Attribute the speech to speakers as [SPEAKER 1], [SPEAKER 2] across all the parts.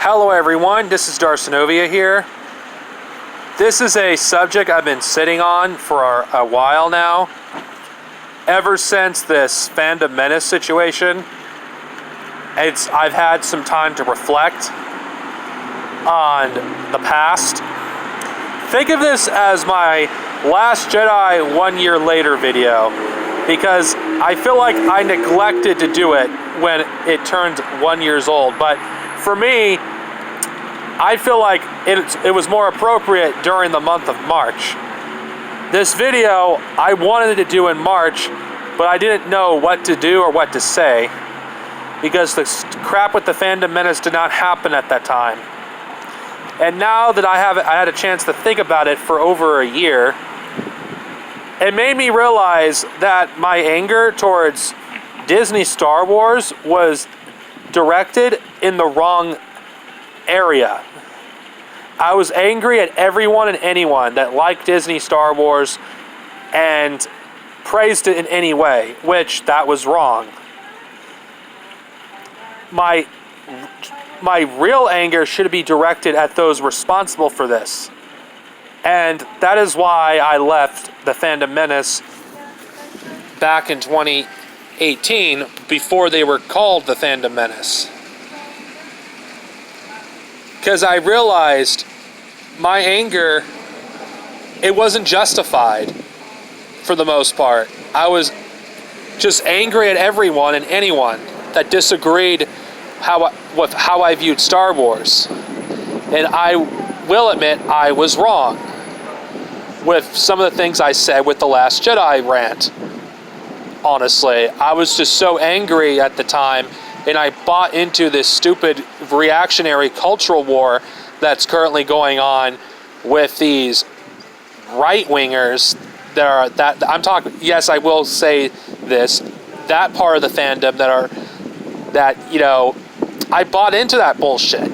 [SPEAKER 1] Hello everyone, this is Darcinovia here. This is a subject I've been sitting on for a while now. Ever since this fandom menace situation, I've had some time to reflect on the past. Think of this as my Last Jedi 1 year later video, because I feel like I neglected to do it when it turned 1 year old. But for me, I feel like it was more appropriate during the month of March. This video I wanted to do in March, but I didn't know what to do or what to say, because the crap with the fandom menace did not happen at that time. And now that I had a chance to think about it for over a year, it made me realize that my anger towards Disney Star Wars was directed in the wrong area. I was angry at everyone and anyone that liked Disney Star Wars and praised it in any way, which that was wrong. My real anger should be directed at those responsible for this. And that is why I left the Fandom Menace back in 2018, before they were called the Fandom Menace. Because I realized my anger, it wasn't justified for the most part. I was just angry at everyone and anyone that disagreed with how I viewed Star Wars. And I will admit I was wrong with some of the things I said with the Last Jedi rant. Honestly, I was just so angry at the time, and I bought into this stupid reactionary cultural war that's currently going on with these right-wingers that I'm talking. Yes, I will say this: that part of the fandom I bought into that bullshit,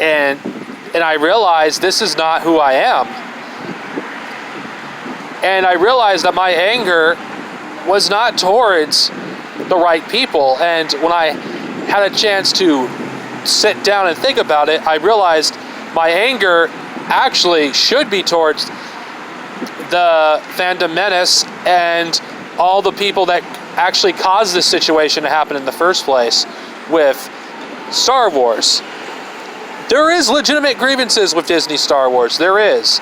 [SPEAKER 1] and I realized this is not who I am, and I realized that my anger was not towards the right people. And when I had a chance to sit down and think about it, I realized my anger actually should be towards the Fandom Menace and all the people that actually caused this situation to happen in the first place with Star Wars. There is legitimate grievances with Disney Star Wars. There is.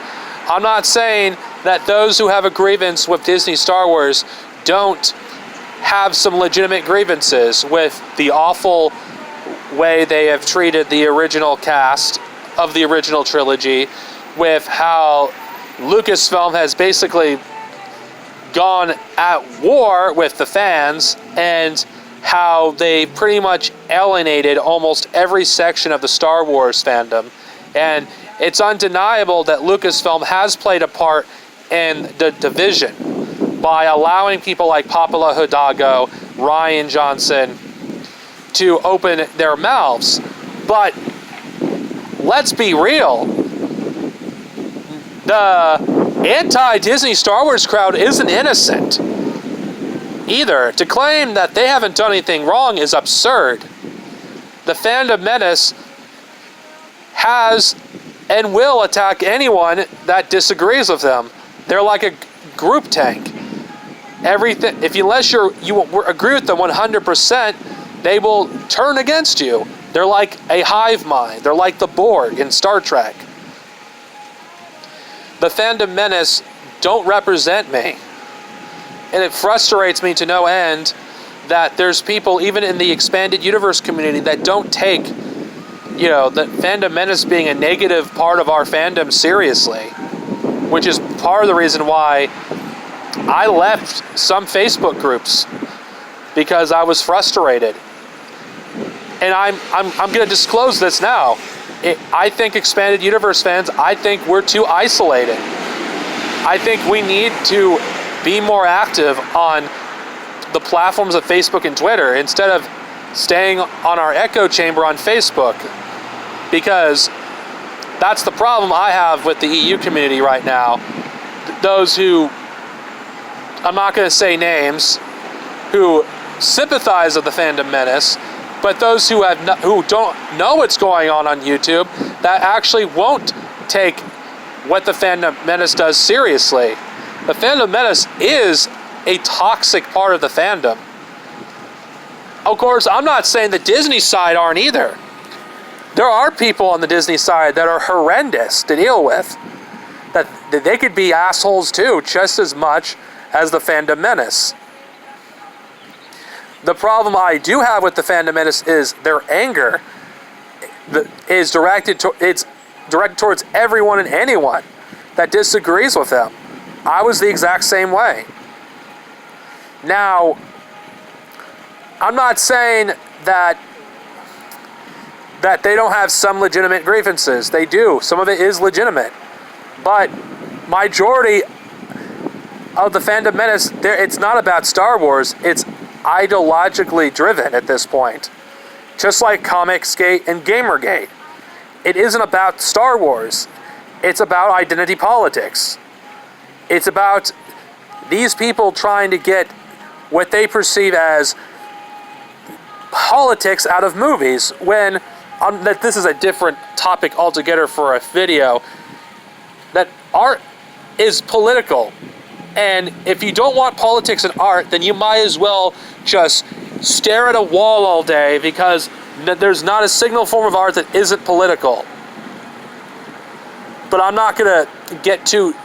[SPEAKER 1] I'm not saying that those who have a grievance with Disney Star Wars don't have some legitimate grievances with the awful way they have treated the original cast of the original trilogy, with how Lucasfilm has basically gone at war with the fans, and how they pretty much alienated almost every section of the Star Wars fandom. And it's undeniable that Lucasfilm has played a part in the division by allowing people like Papala Hidalgo, Rian Johnson to open their mouths. But let's be real, the anti-Disney Star Wars crowd isn't innocent either. To claim that they haven't done anything wrong is absurd. The Fandom Menace has and will attack anyone that disagrees with them. They're like a group tank. Everything, unless you agree with them 100%, they will turn against you. They're like a hive mind. They're like the Borg in Star Trek. The Fandom Menace don't represent me. And it frustrates me to no end that there's people, even in the expanded universe community, that don't take, the Fandom Menace being a negative part of our fandom seriously. Which is part of the reason why I left some Facebook groups, because I was frustrated. And I'm going to disclose this now. I think expanded universe fans, I think we're too isolated. I think we need to be more active on the platforms of Facebook and Twitter instead of staying on our echo chamber on Facebook, because that's the problem I have with the EU community right now. Those who, I'm not going to say names, who sympathize with the Fandom Menace but those who who don't know what's going on YouTube, that actually won't take what the Phantom Menace does seriously. The Phantom Menace is a toxic part of the fandom. Of course, I'm not saying the Disney side aren't either. There are people on the Disney side that are horrendous to deal with. That they could be assholes too, just as much as the Phantom Menace. The problem I do have with the Phantom Menace is their anger is directed towards everyone and anyone that disagrees with them. I was the exact same way. Now, I'm not saying that they don't have some legitimate grievances. They do. Some of it is legitimate. But majority of the Phantom Menace, it's not about Star Wars. It's ideologically driven at this point. Just like Comicsgate and Gamergate. It isn't about Star Wars. It's about identity politics. It's about these people trying to get what they perceive as politics out of movies, when that this is a different topic altogether for a video. That art is political, and if you don't want politics in art, then you might as well just stare at a wall all day, because there's not a single form of art that isn't political. But I'm not gonna get too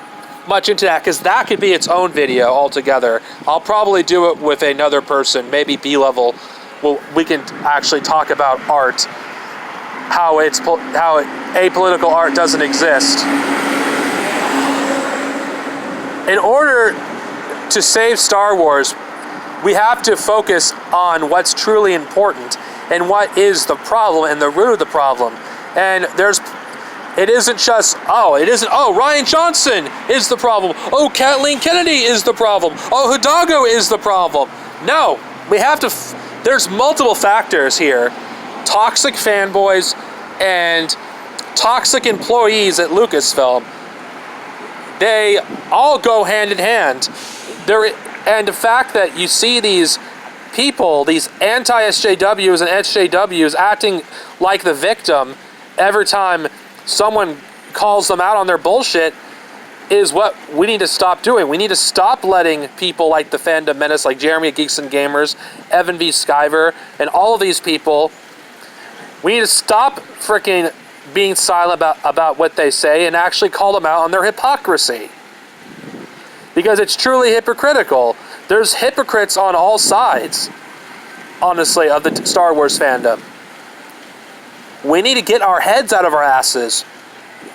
[SPEAKER 1] much into that, because that could be its own video altogether. I'll probably do it with another person, maybe B-level. Well, we can actually talk about art, how apolitical art doesn't exist. In order to save Star Wars, we have to focus on what's truly important and what is the problem and the root of the problem. And it isn't just, Rian Johnson is the problem. Oh, Kathleen Kennedy is the problem. Oh, Hidalgo is the problem. No, we have to, there's multiple factors here. Toxic fanboys and toxic employees at Lucasfilm. They all go hand in hand. And the fact that you see these people, these anti-SJWs and SJWs acting like the victim every time someone calls them out on their bullshit, is what we need to stop doing. We need to stop letting people like the Fandom Menace, like Jeremy at Geeks and Gamers, Evan V. Skyver, and all of these people. We need to stop freaking being silent about what they say and actually call them out on their hypocrisy. Because it's truly hypocritical. There's hypocrites on all sides, honestly, of the Star Wars fandom. We need to get our heads out of our asses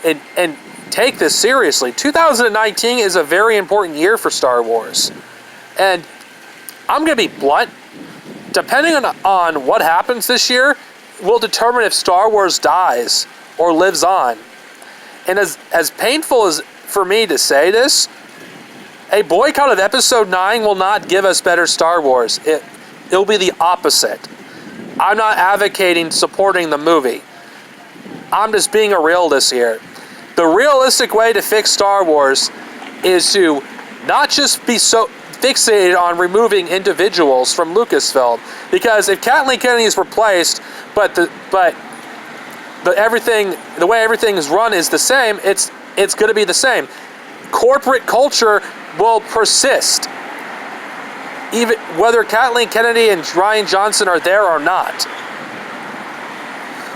[SPEAKER 1] and take this seriously. 2019 is a very important year for Star Wars. And I'm going to be blunt. Depending on what happens this year, will determine if Star Wars dies or lives on. And as painful as for me to say this, a boycott of Episode 9 will not give us better Star Wars. It'll be the opposite. I'm not advocating supporting the movie. I'm just being a realist here. The realistic way to fix Star Wars is to not just be so fixated on removing individuals from Lucasfilm. Because if Kathleen Kennedy is replaced, but the way everything is run is the same, it's going to be the same. Corporate culture will persist, even whether Kathleen Kennedy and Rian Johnson are there or not.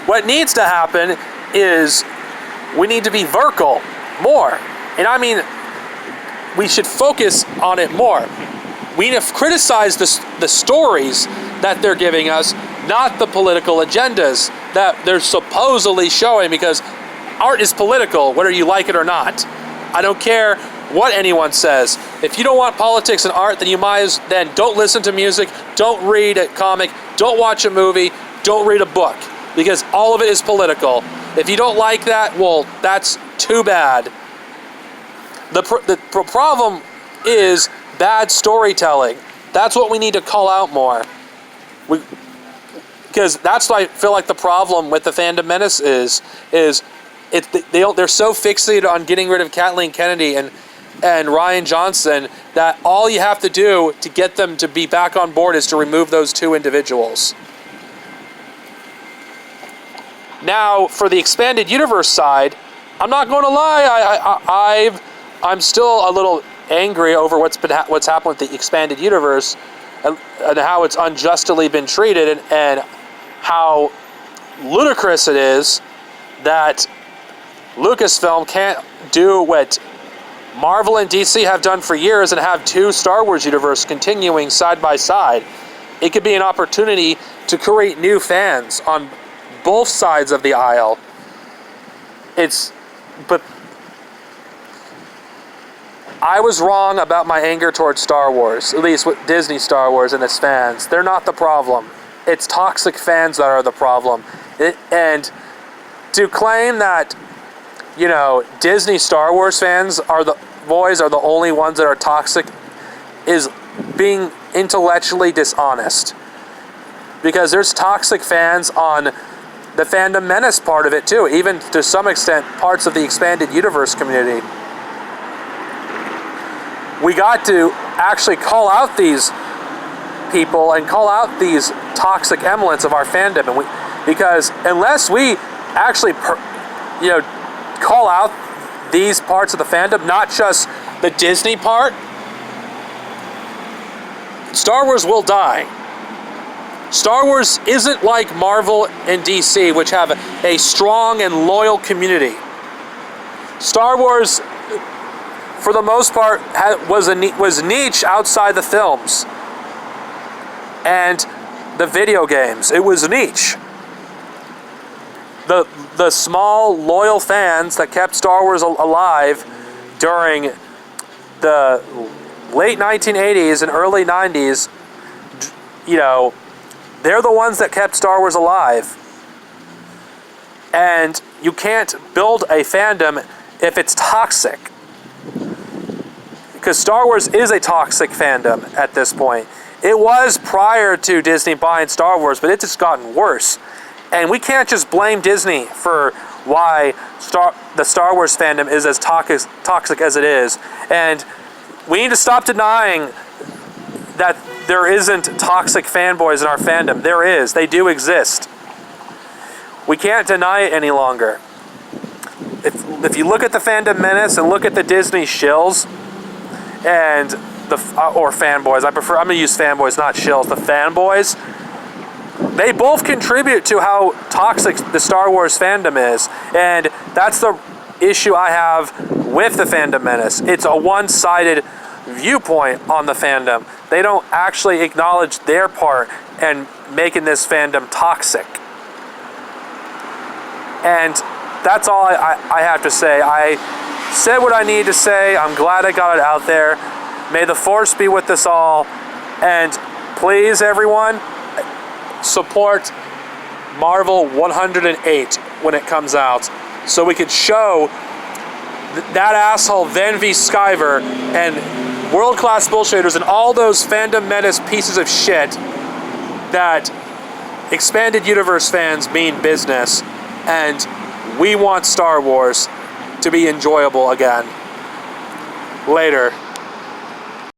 [SPEAKER 1] What needs to happen is we need to be vocal more. And I mean, we should focus on it more. We need to criticize the stories that they're giving us, not the political agendas that they're supposedly showing, because art is political, whether you like it or not. I don't care what anyone says. If you don't want politics and art, then don't listen to music, don't read a comic, don't watch a movie, don't read a book, because all of it is political. If you don't like that, well, that's too bad. The problem is bad storytelling. That's what we need to call out more. Because that's what I feel like the problem with the Fandom Menace is they're so fixated on getting rid of Kathleen Kennedy and Rian Johnson that all you have to do to get them to be back on board is to remove those two individuals. Now, for the expanded universe side, I'm not going to lie, I'm still a little angry over what's happened with the expanded universe and how it's unjustly been treated, and how ludicrous it is that Lucasfilm can't do what Marvel and DC have done for years and have two Star Wars universe continuing side by side. It could be an opportunity to create new fans on both sides of the aisle. But I was wrong about my anger towards Star Wars, at least with Disney Star Wars and its fans. They're not the problem. It's toxic fans that are the problem. And to claim that, Disney Star Wars fans are the only ones that are toxic is being intellectually dishonest. Because there's toxic fans on the fandom menace part of it too, even to some extent parts of the expanded universe community. We got to actually call out these people and call out these toxic emulates of our fandom, because unless we actually call out these parts of the fandom, not just the Disney part, Star Wars will die. Star Wars isn't like Marvel and DC, which have a strong and loyal community. Star Wars, for the most part, was niche outside the films and the video games. It was niche. The small, loyal fans that kept Star Wars alive during the late 1980s and early 90s, they're the ones that kept Star Wars alive. And you can't build a fandom if it's toxic. Because Star Wars is a toxic fandom at this point. It was prior to Disney buying Star Wars, but it's just gotten worse. And we can't just blame Disney for why the Star Wars fandom is as toxic as it is. And we need to stop denying that there isn't toxic fanboys in our fandom. There is. They do exist. We can't deny it any longer. If you look at the fandom menace and look at the Disney shills and or fanboys, I'm going to use fanboys, not shills, the fanboys, they both contribute to how toxic the Star Wars fandom is. And that's the issue I have with the fandom menace. It's a one-sided viewpoint on the fandom. They don't actually acknowledge their part in making this fandom toxic. And that's all I have to say. I said what I need to say. I'm glad I got it out there. May the Force be with us all. And please, everyone, support Marvel 108 when it comes out, so we could show that asshole Van V. Sciver and world-class bullshitters and all those fandom menace pieces of shit that expanded universe fans mean business, and we want Star Wars to be enjoyable again. Later.